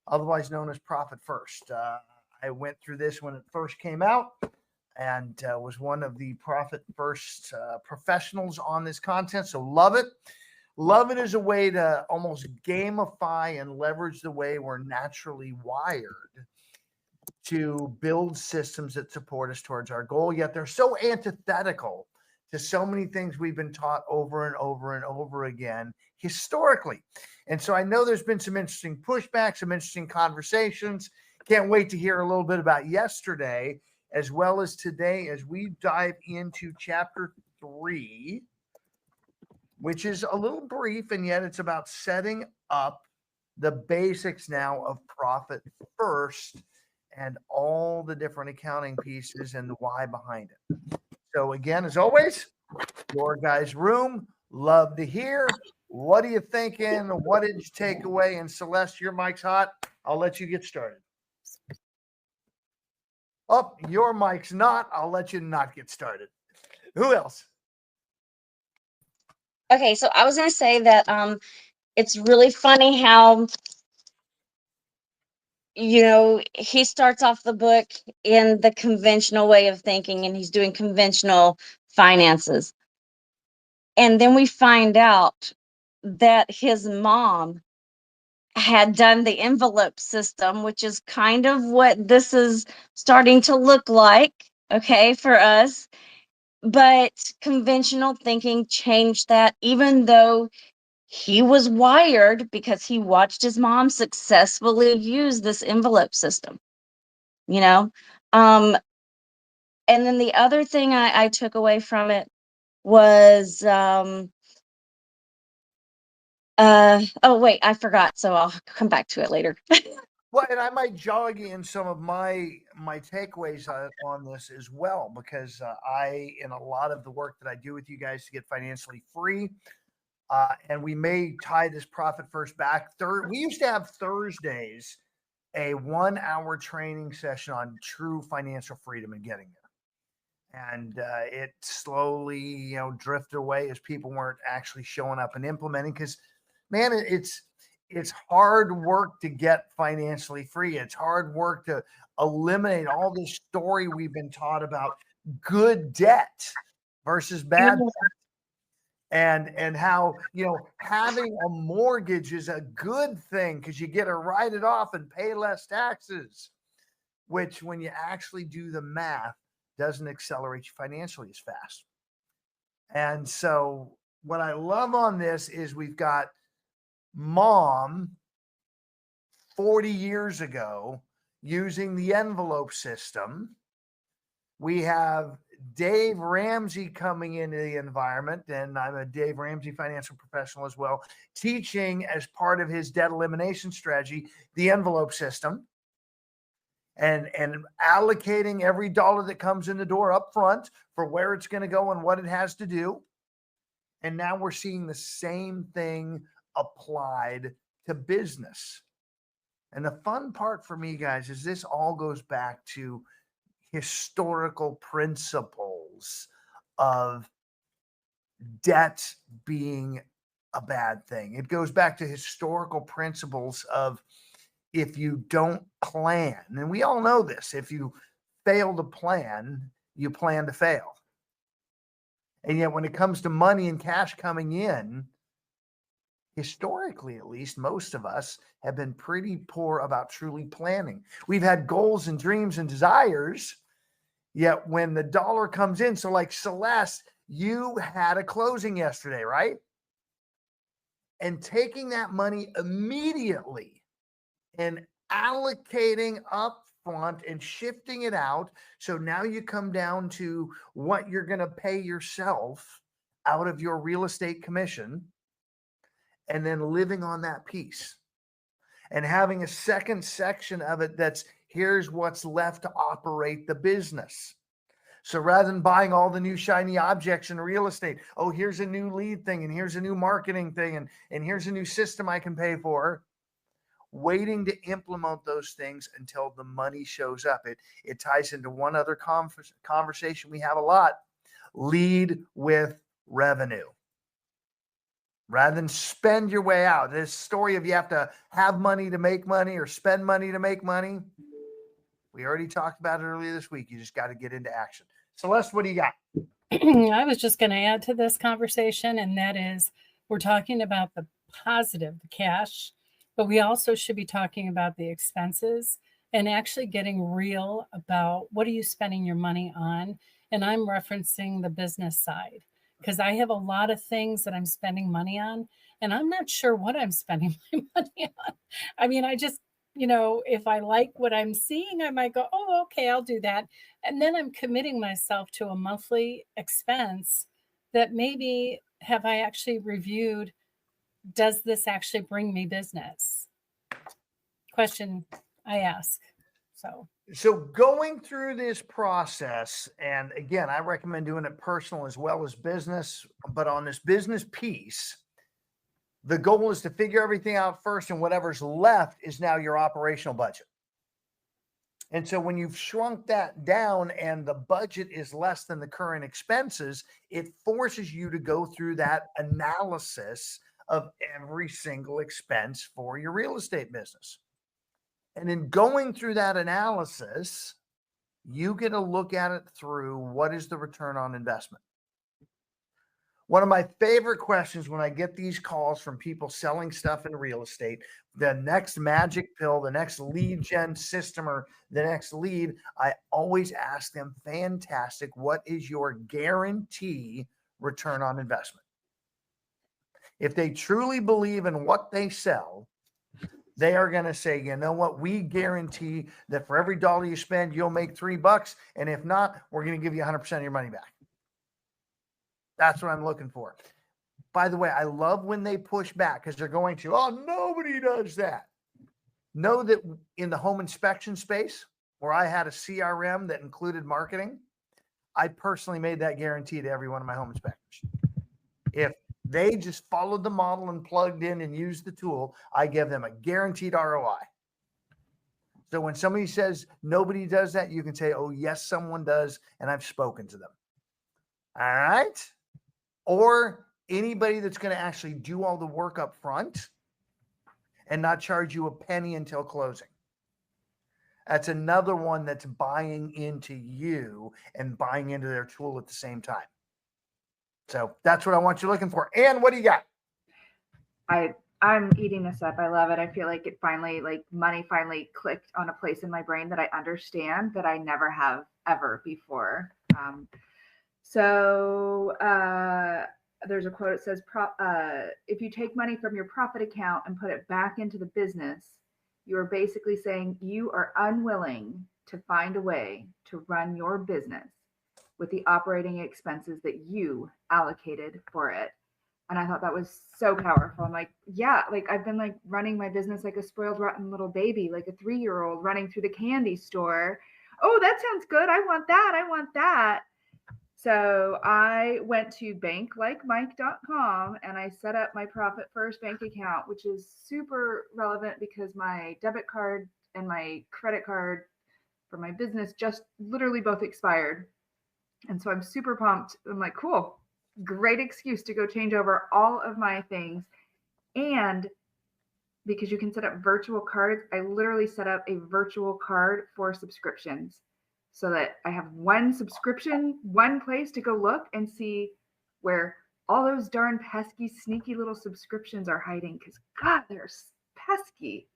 otherwise known as Profit First. I went through this when it first came out and was one of the Profit First professionals on this content. So love it. Love it as a way to almost gamify and leverage the way we're naturally wired to build systems that support us towards our goal. Yet they're so antithetical to so many things we've been taught over and over and over again historically. And so I know there's been some interesting pushback, some interesting conversations. Can't wait to hear a little bit about yesterday as well as today as we dive into chapter 3, which is a little brief, and yet it's about setting up the basics now of Profit First and all the different accounting pieces and the why behind it. So again, as always, your guys' room. Love to hear. What are you thinking? What did you take away? And Celeste, your mic's hot. I'll let you get started. Oh, your mic's not. I'll let you not get started. Who else? Okay, so I was going to say that it's really funny how, he starts off the book in the conventional way of thinking, and he's doing conventional finances. And then we find out that his mom had done the envelope system, which is kind of what this is starting to look like, okay, for us. But conventional thinking changed that, even though he was wired because he watched his mom successfully use this envelope system, you know? Um, and then the other thing I took away from it was, oh, wait, I forgot. So I'll come back to it later. Well, and I might jog you in some of my takeaways on this as well, because I, in a lot of the work that I do with you guys to get financially free, and we may tie this Profit First back. We used to have Thursdays a 1 hour training session on true financial freedom and getting there. And it slowly, drifted away as people weren't actually showing up and implementing. Because, man, it's hard work to get financially free. It's hard work to eliminate all this story we've been taught about good debt versus bad and how having a mortgage is a good thing because you get to write it off and pay less taxes, which when you actually do the math doesn't accelerate you financially as fast. And so what I love on this is we've got mom 40 years ago using the envelope system. We have Dave Ramsey coming into the environment, and I'm a Dave Ramsey financial professional as well, teaching as part of his debt elimination strategy, the envelope system, and allocating every dollar that comes in the door up front for where it's going to go and what it has to do. And now we're seeing the same thing applied to business. And the fun part for me, guys, is this all goes back to historical principles of debt being a bad thing. It goes back to historical principles of if you don't plan, and we all know this, if you fail to plan, you plan to fail. And yet when it comes to money and cash coming in, historically, at least, most of us have been pretty poor about truly planning. We've had goals and dreams and desires, yet when the dollar comes in, so like Celeste, you had a closing yesterday, right? And taking that money immediately and allocating up front and shifting it out. So now you come down to what you're going to pay yourself out of your real estate commission, and then living on that piece and having a second section of it that's here's what's left to operate the business. So rather than buying all the new shiny objects in real estate, oh, here's a new lead thing, and here's a new marketing thing, and here's a new system I can pay for, waiting to implement those things until the money shows up. It ties into one other conversation we have a lot: lead with revenue. rather than spend your way out. This story of you have to have money to make money or spend money to make money. We already talked about it earlier this week. You just got to get into action. Celeste, what do you got? I was just going to add to this conversation, and that is we're talking about the positive, the cash, but we also should be talking about the expenses and actually getting real about what are you spending your money on. And I'm referencing the business side because I have a lot of things that I'm spending money on, and I'm not sure what I'm spending my money on. I mean, I just, if I like what I'm seeing, I might go, oh, okay, I'll do that. And then I'm committing myself to a monthly expense that maybe have I actually reviewed, does this actually bring me business? Question I ask. So going through this process, and again, I recommend doing it personal as well as business, but on this business piece, the goal is to figure everything out first, and whatever's left is now your operational budget. And so when you've shrunk that down and the budget is less than the current expenses, it forces you to go through that analysis of every single expense for your real estate business. And in going through that analysis, you get to look at it through what is the return on investment. One of my favorite questions when I get these calls from people selling stuff in real estate, the next magic pill, the next lead gen system, or the next lead, I always ask them, fantastic, what is your guarantee return on investment? If they truly believe in what they sell, they are going to say, you know what, we guarantee that for every dollar you spend, you'll make $3. And if not, we're going to give you 100% of your money back. That's what I'm looking for. By the way, I love when they push back because they're going to, oh, nobody does that. Know that in the home inspection space where I had a CRM that included marketing, I personally made that guarantee to every one of my home inspectors. If they just followed the model and plugged in and used the tool, I give them a guaranteed ROI. So when somebody says nobody does that, you can say, oh, yes, someone does, and I've spoken to them. All right? Or anybody that's going to actually do all the work up front and not charge you a penny until closing. That's another one that's buying into you and buying into their tool at the same time. So that's what I want you looking for. And what do you got? I'm eating this up. I love it. I feel like it finally, like money finally clicked on a place in my brain that I understand that I never have ever before. There's a quote. It says, if you take money from your profit account and put it back into the business, you are basically saying you are unwilling to find a way to run your business with the operating expenses that you allocated for it. And I thought that was so powerful. I'm like, yeah, like I've been like running my business like a spoiled, rotten little baby, like a 3-year-old running through the candy store. Oh, that sounds good. I want that. I want that. So I went to banklikemike.com and I set up my Profit First bank account, which is super relevant because my debit card and my credit card for my business just literally both expired. And so I'm super pumped. I'm like, cool, great excuse to go change over all of my things. And because you can set up virtual cards, I literally set up a virtual card for subscriptions so that I have one subscription, one place to go look and see where all those darn pesky, sneaky little subscriptions are hiding. Because God, they're pesky.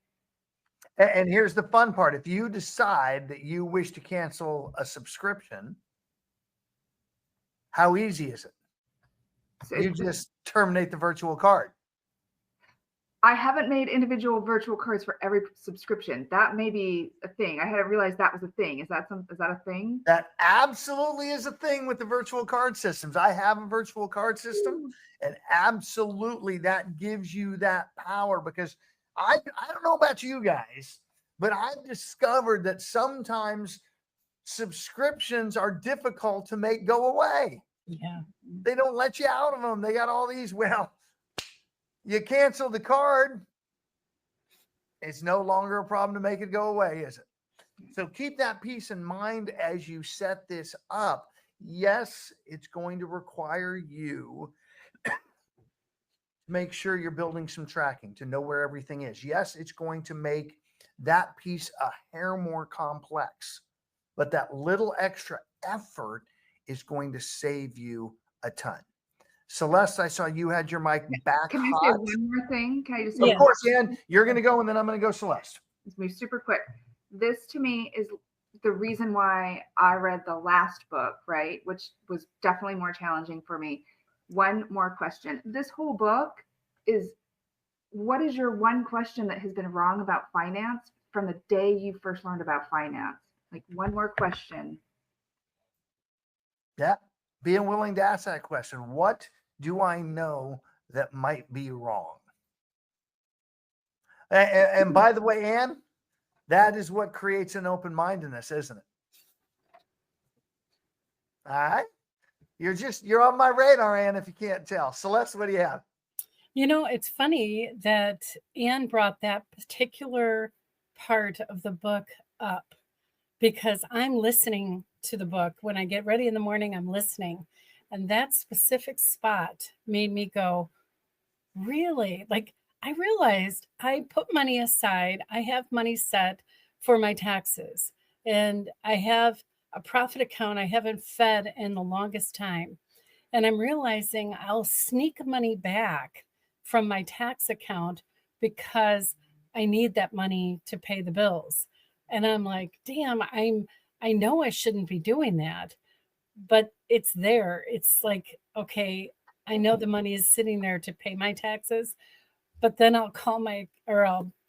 And here's the fun part. If you decide that you wish to cancel a subscription, how easy is it? So you just terminate the virtual card. I haven't made individual virtual cards for every subscription. That may be a thing. I hadn't realized that was a thing. Is that a thing? That absolutely is a thing with the virtual card systems. I have a virtual card system, and absolutely that gives you that power because I don't know about you guys, but I've discovered that sometimes subscriptions are difficult to make go away. Yeah. They don't let you out of them. They got all these, well, you cancel the card, it's no longer a problem to make it go away, is it? So keep that peace in mind as you set this up. Yes, it's going to require you make sure you're building some tracking to know where everything is. Yes, it's going to make that piece a hair more complex, but that little extra effort is going to save you a ton. Celeste, I saw you had your mic back Can I say hot. one more thing? Can I just say Of Yeah. course, Ann, you're going to go, and then I'm going to go Celeste. Let's move super quick. This to me is the reason why I read the last book, right? Which was definitely more challenging for me. One more question. This whole book is, what is your one question that has been wrong about finance from the day you first learned about finance? Like one more question. Yeah. Being willing to ask that question. What do I know that might be wrong? And by the way, Ann, that is what creates an open-mindedness, isn't it? All right. You're on my radar, Ann, if you can't tell. Celeste, what do you have? You know, it's funny that Anne brought that particular part of the book up because I'm listening to the book. When I get ready in the morning, I'm listening. And that specific spot made me go, really? Like, I realized I put money aside. I have money set for my taxes, and I have a profit account I haven't fed in the longest time. And I'm realizing I'll sneak money back from my tax account because I need that money to pay the bills. And I'm like, damn, I know I shouldn't be doing that, but it's there. It's like, okay, I know the money is sitting there to pay my taxes, but then I'll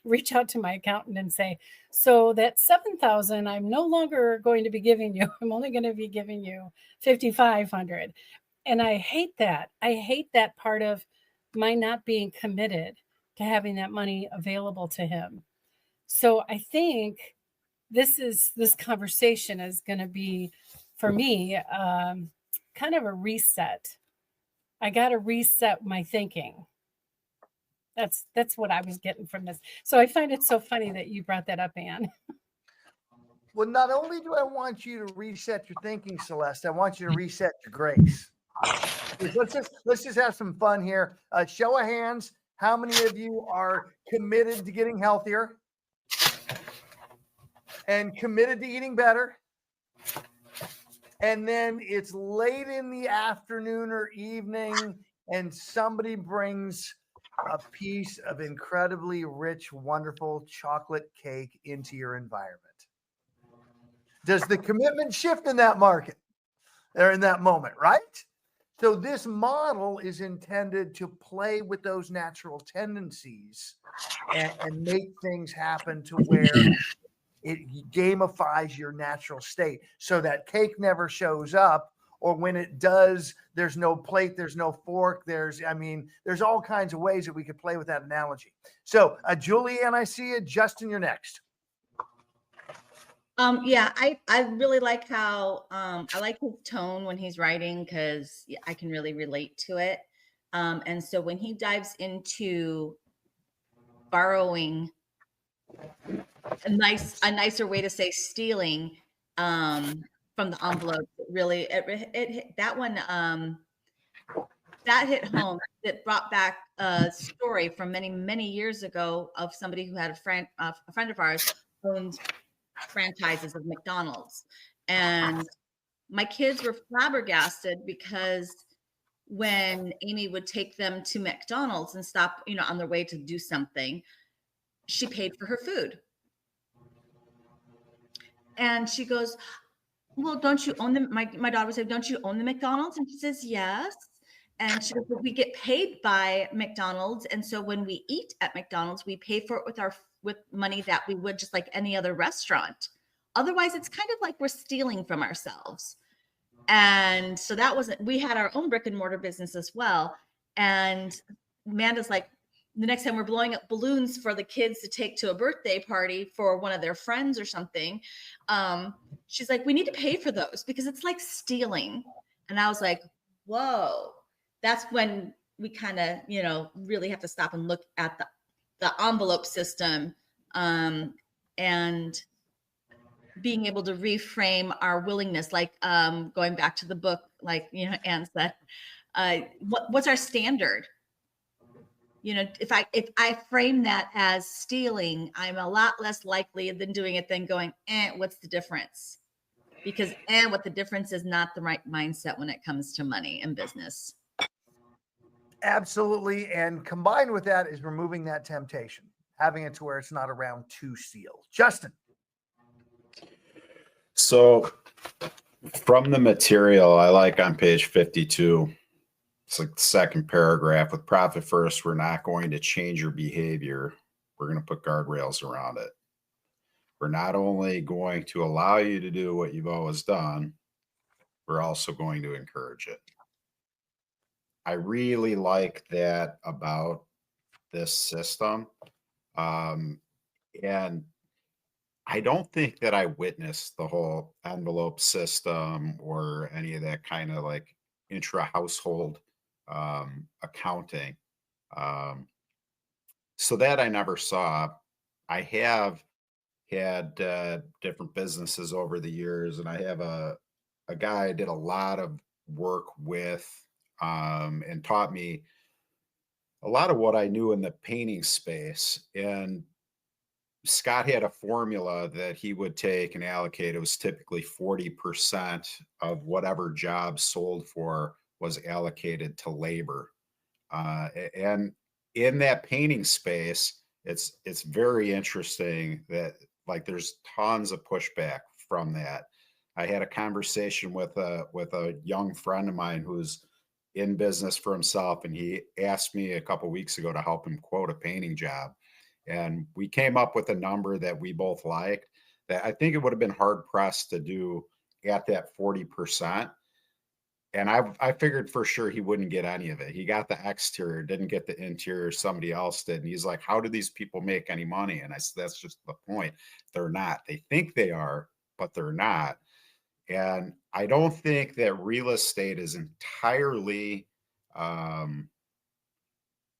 reach out to my accountant and say, so that 7,000 I'm no longer going to be giving you. I'm only going to be giving you 5,500. And I hate that. I hate that part of my not being committed to having that money available to him. So I think this conversation is going to be, for me, kind of a reset. I got to reset my thinking. That's what I was getting from this. So I find it so funny that you brought that up, Anne. Well, not only do I want you to reset your thinking, Celeste, I want you to reset your grace. Let's just have some fun here. Show of hands. How many of you are committed to getting healthier and committed to eating better? And then it's late in the afternoon or evening, and somebody brings a piece of incredibly rich, wonderful chocolate cake into your environment. Does the commitment shift in that market or in that moment, right? So this model is intended to play with those natural tendencies and make things happen to where it gamifies your natural state so that cake never shows up, or when it does, there's no plate, there's no fork. There's all kinds of ways that we could play with that analogy. So Julianne, I see you. Justin, you're next. Yeah, I really like how I like his tone when he's writing, because I can really relate to it. And so when he dives into borrowing, a nicer way to say stealing, from the envelope, really that one that hit home. It brought back a story from many years ago of somebody who had a friend of ours owned franchises of McDonald's, and my kids were flabbergasted because when Amy would take them to McDonald's and stop, on their way to do something, she paid for her food. And she goes, well, don't you own them? My daughter would say, don't you own the McDonald's? And she says, yes. And she goes, well, we get paid by McDonald's. And so when we eat at McDonald's, we pay for it with money that we would just like any other restaurant. Otherwise, it's kind of like we're stealing from ourselves. And so we had our own brick and mortar business as well. And Amanda's like, the next time we're blowing up balloons for the kids to take to a birthday party for one of their friends or something, she's like, we need to pay for those because it's like stealing. And I was like, whoa, that's when we kind of, really have to stop and look at the envelope system, and being able to reframe our willingness, like going back to the book, like, Anne said, what's our standard? You know, if I frame that as stealing, I'm a lot less likely than doing it than going, what's the difference? Because what the difference is not the right mindset when it comes to money and business. Absolutely. And combined with that is removing that temptation, having it to where it's not around to steal. Justin. So from the material, I like on page 52, it's like the second paragraph, with profit first, we're not going to change your behavior. We're going to put guardrails around it. We're not only going to allow you to do what you've always done, we're also going to encourage it. I really like that about this system. And I don't think that I witnessed the whole envelope system or any of that kind of like intra-household accounting. So that I never saw. I have had different businesses over the years, and I have a guy I did a lot of work with and taught me a lot of what I knew in the painting space. And Scott had a formula that he would take and allocate. It was typically 40% of whatever job sold for was allocated to labor. And in that painting space, it's very interesting that like there's tons of pushback from that. I had a conversation with a young friend of mine who's in business for himself, and he asked me a couple weeks ago to help him quote a painting job. And we came up with a number that we both liked that I think it would have been hard pressed to do at that 40%. And I figured for sure he wouldn't get any of it. He got the exterior, didn't get the interior, somebody else did. And he's like, how do these people make any money? And I said, that's just the point. They're not. They think they are, but they're not. And I don't think that real estate is entirely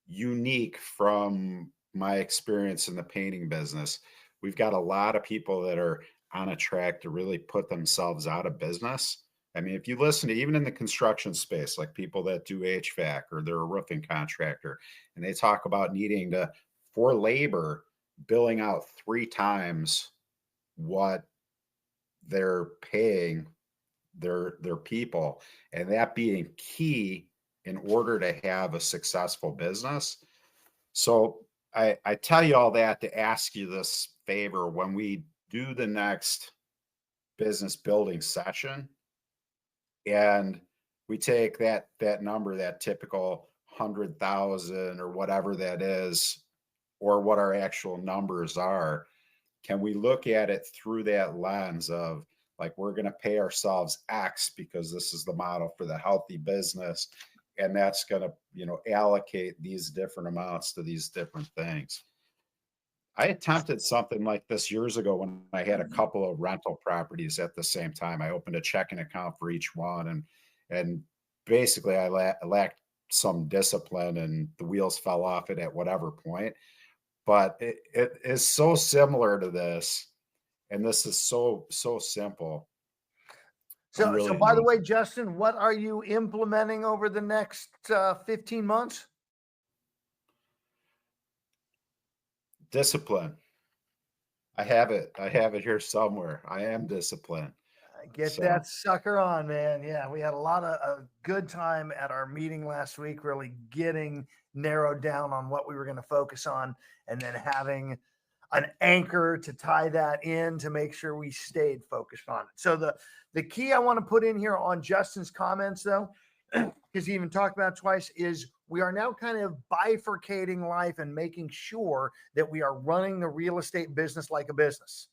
unique from my experience in the painting business. We've got a lot of people that are on a track to really put themselves out of business. I mean, if you listen to even in the construction space, like people that do HVAC or they're a roofing contractor, and they talk about needing to, for labor, billing out 3 times what they're paying their people, and that being key in order to have a successful business. So I tell you all that to ask you this favor: when we do the next business building session and we take that number, that typical 100,000 or whatever that is, or what our actual numbers are, can we look at it through that lens of like, we're going to pay ourselves X because this is the model for the healthy business, and that's going to, allocate these different amounts to these different things. I attempted something like this years ago when I had a couple of rental properties at the same time. I opened a checking account for each one, and basically I lacked some discipline, and the wheels fell off it at whatever point. But it is so similar to this, and this is so simple. So, Really by the way, Justin, what are you implementing over the next 15 months? Discipline. I have it here somewhere. I am disciplined. Get that sucker on, man. Yeah, we had a lot of a good time at our meeting last week, really getting narrowed down on what we were going to focus on, and then having an anchor to tie that in to make sure we stayed focused on it. So the key I want to put in here on Justin's comments, though, because he even talked about it twice, is we are now kind of bifurcating life and making sure that we are running the real estate business like a business.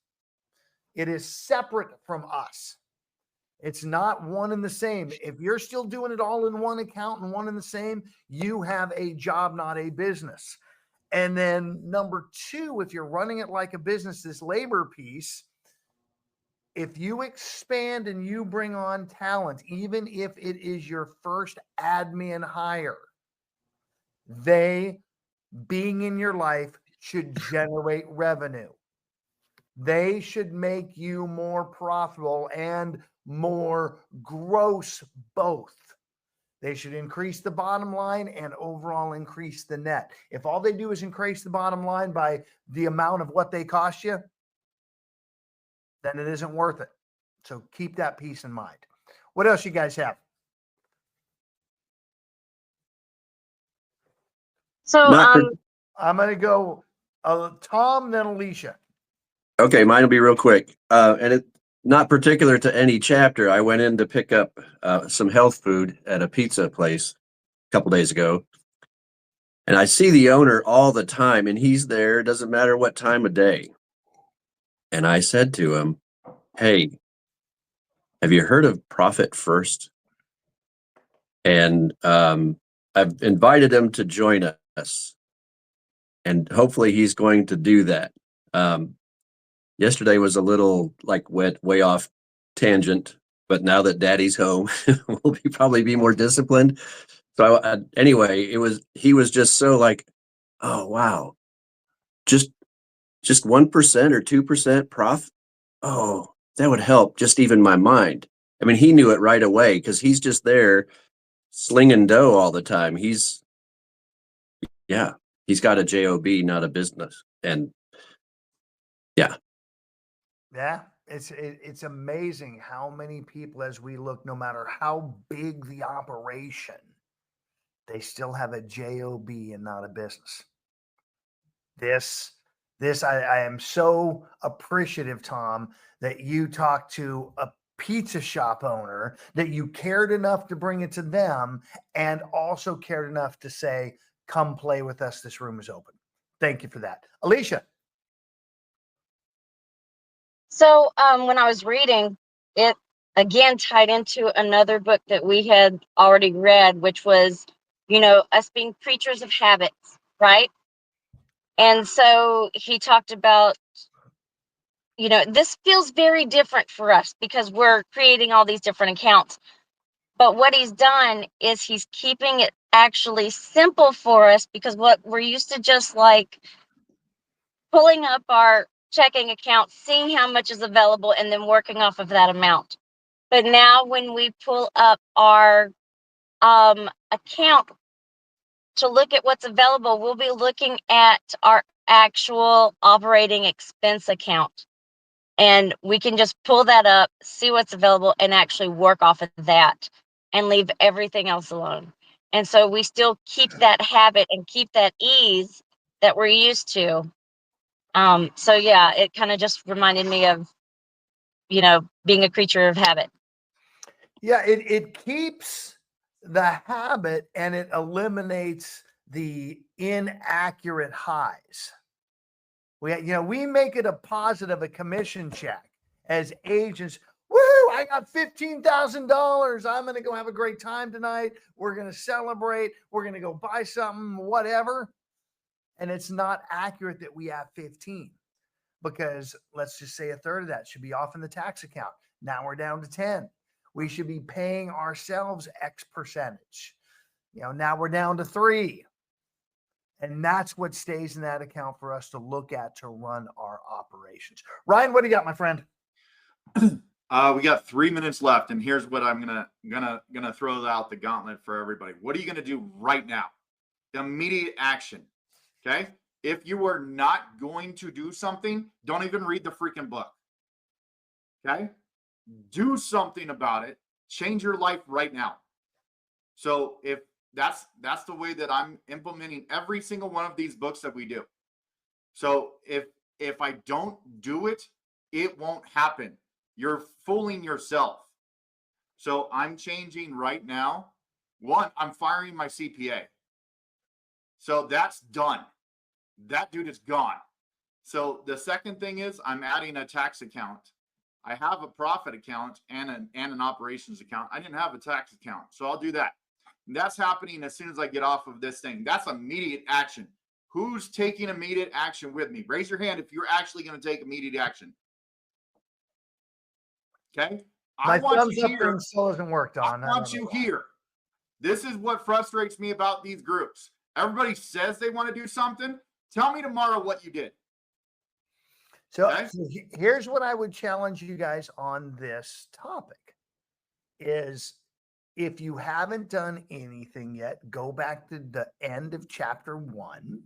It is separate from us. It's not one and the same. If you're still doing it all in one account and one and the same, you have a job, not a business. And then number 2, if you're running it like a business, this labor piece, if you expand and you bring on talent, even if it is your first admin hire, they being in your life should generate revenue. They should make you more profitable and more gross both. They should increase the bottom line and overall increase the net. If all they do is increase the bottom line by the amount of what they cost you, then it isn't worth it. So keep that piece in mind. What else you guys have? So, I'm going to go Tom, then Alicia. Okay, mine will be real quick. And it not particular to any chapter. I went in to pick up some health food at a pizza place a couple days ago. And I see the owner all the time, and he's there. It doesn't matter what time of day. And I said to him, "Hey, have you heard of Profit First?" And I've invited him to join us. And hopefully he's going to do that. Yesterday was a little way off tangent, but now that Daddy's home, we'll probably be more disciplined. So anyway, he was just so like, oh wow, just 1% or 2% profit. Oh, that would help just even my mind. I mean, he knew it right away because he's just there slinging dough all the time. He's got a job, not a business, and yeah. Yeah, it's amazing how many people, as we look, no matter how big the operation, they still have a job and not a business. I am so appreciative, Tom, that you talked to a pizza shop owner, that you cared enough to bring it to them, and also cared enough to say, "Come play with us. This room is open." Thank you for that, Alicia. So when I was reading, it again tied into another book that we had already read, which was, us being creatures of habits, right? And so he talked about, this feels very different for us because we're creating all these different accounts. But what he's done is he's keeping it actually simple for us, because what we're used to just like pulling up our checking account, seeing how much is available, and then working off of that amount. But now when we pull up our account to look at what's available, we'll be looking at our actual operating expense account. And we can just pull that up, see what's available, and actually work off of that and leave everything else alone. And so we still keep that habit and keep that ease that we're used to. So yeah, it kind of just reminded me of, being a creature of habit. Yeah, it keeps the habit and it eliminates the inaccurate highs. We make it a positive, a commission check as agents. Woo! I got $15,000. I'm going to go have a great time tonight. We're going to celebrate. We're going to go buy something, whatever. And it's not accurate that we have 15, because let's just say a third of that should be off in the tax account. Now we're down to 10. We should be paying ourselves X percentage. Now we're down to 3. And that's what stays in that account for us to look at to run our operations. Ryan, what do you got, my friend? We got 3 minutes left, and here's what I'm gonna throw out the gauntlet for everybody. What are you gonna do right now? Immediate action. Okay. If you are not going to do something, don't even read the freaking book. Okay. Do something about it. Change your life right now. So if that's the way that I'm implementing every single one of these books that we do. So if I don't do it, it won't happen. You're fooling yourself. So I'm changing right now. One, I'm firing my CPA. So that's done. That dude is gone. So the second thing is I'm adding a tax account. I have a profit account and an operations account. I didn't have a tax account, so I'll do that. And that's happening as soon as I get off of this thing. That's immediate action. Who's taking immediate action with me? Raise your hand if you're actually going to take immediate action. Okay. My thumbs up thing still hasn't worked on. I want you here. This is what frustrates me about these groups. Everybody says they want to do something. Tell me tomorrow what you did. So here's what I would challenge you guys on this topic is If you haven't done anything yet, go back to the end of chapter 1,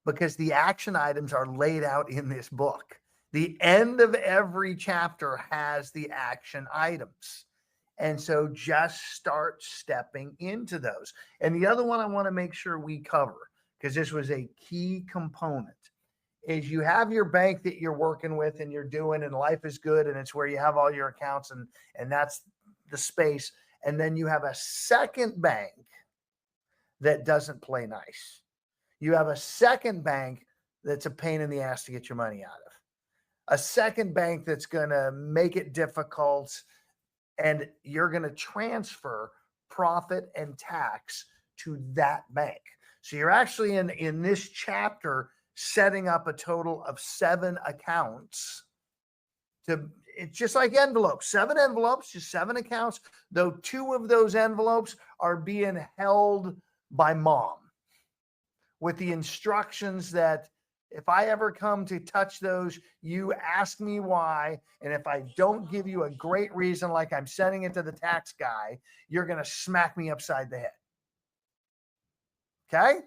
because the action items are laid out in this book. The end of every chapter has the action items. And so just start stepping into those. And the other one I want to make sure we cover, because this was a key component, is you have your bank that you're working with and you're doing, and life is good, and it's where you have all your accounts, and that's the space. And then you have a second bank that doesn't play nice. You have a second bank that's a pain in the ass to get your money out of. A second bank that's going to make it difficult, and you're going to transfer profit and tax to that bank. So you're actually in this chapter setting up a total of 7 accounts. It's just like envelopes, 7 envelopes, just 7 accounts, though 2 of those envelopes are being held by mom with the instructions that if I ever come to touch those, you ask me why. And if I don't give you a great reason, like I'm sending it to the tax guy, you're going to smack me upside the head. Okay?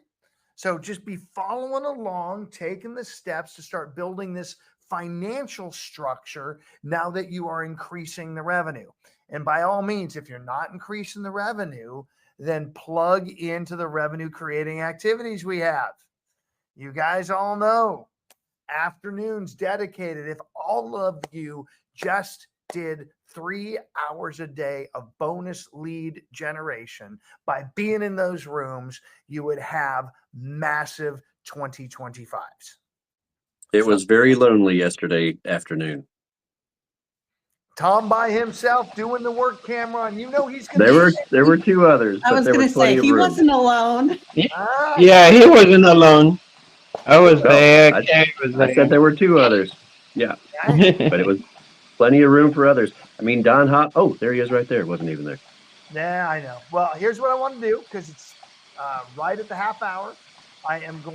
So just be following along, taking the steps to start building this financial structure now that you are increasing the revenue. And by all means, if you're not increasing the revenue, then plug into the revenue creating activities we have. You guys all know afternoons dedicated. If all of you just did 3 hours a day of bonus lead generation by being in those rooms, you would have massive 2025s. It was very lonely yesterday afternoon. Tom by himself doing the work, Cameron. You know he's going to. There were 2 others. I was going to say he wasn't alone. Yeah, he wasn't alone. I was there. I said there were 2 others. Yeah, but it was plenty of room for others. I mean, Don Hop. Oh, there he is, right there. Wasn't even there. Yeah, I know. Well, here's what I want to do, because it's right at the half hour. I am going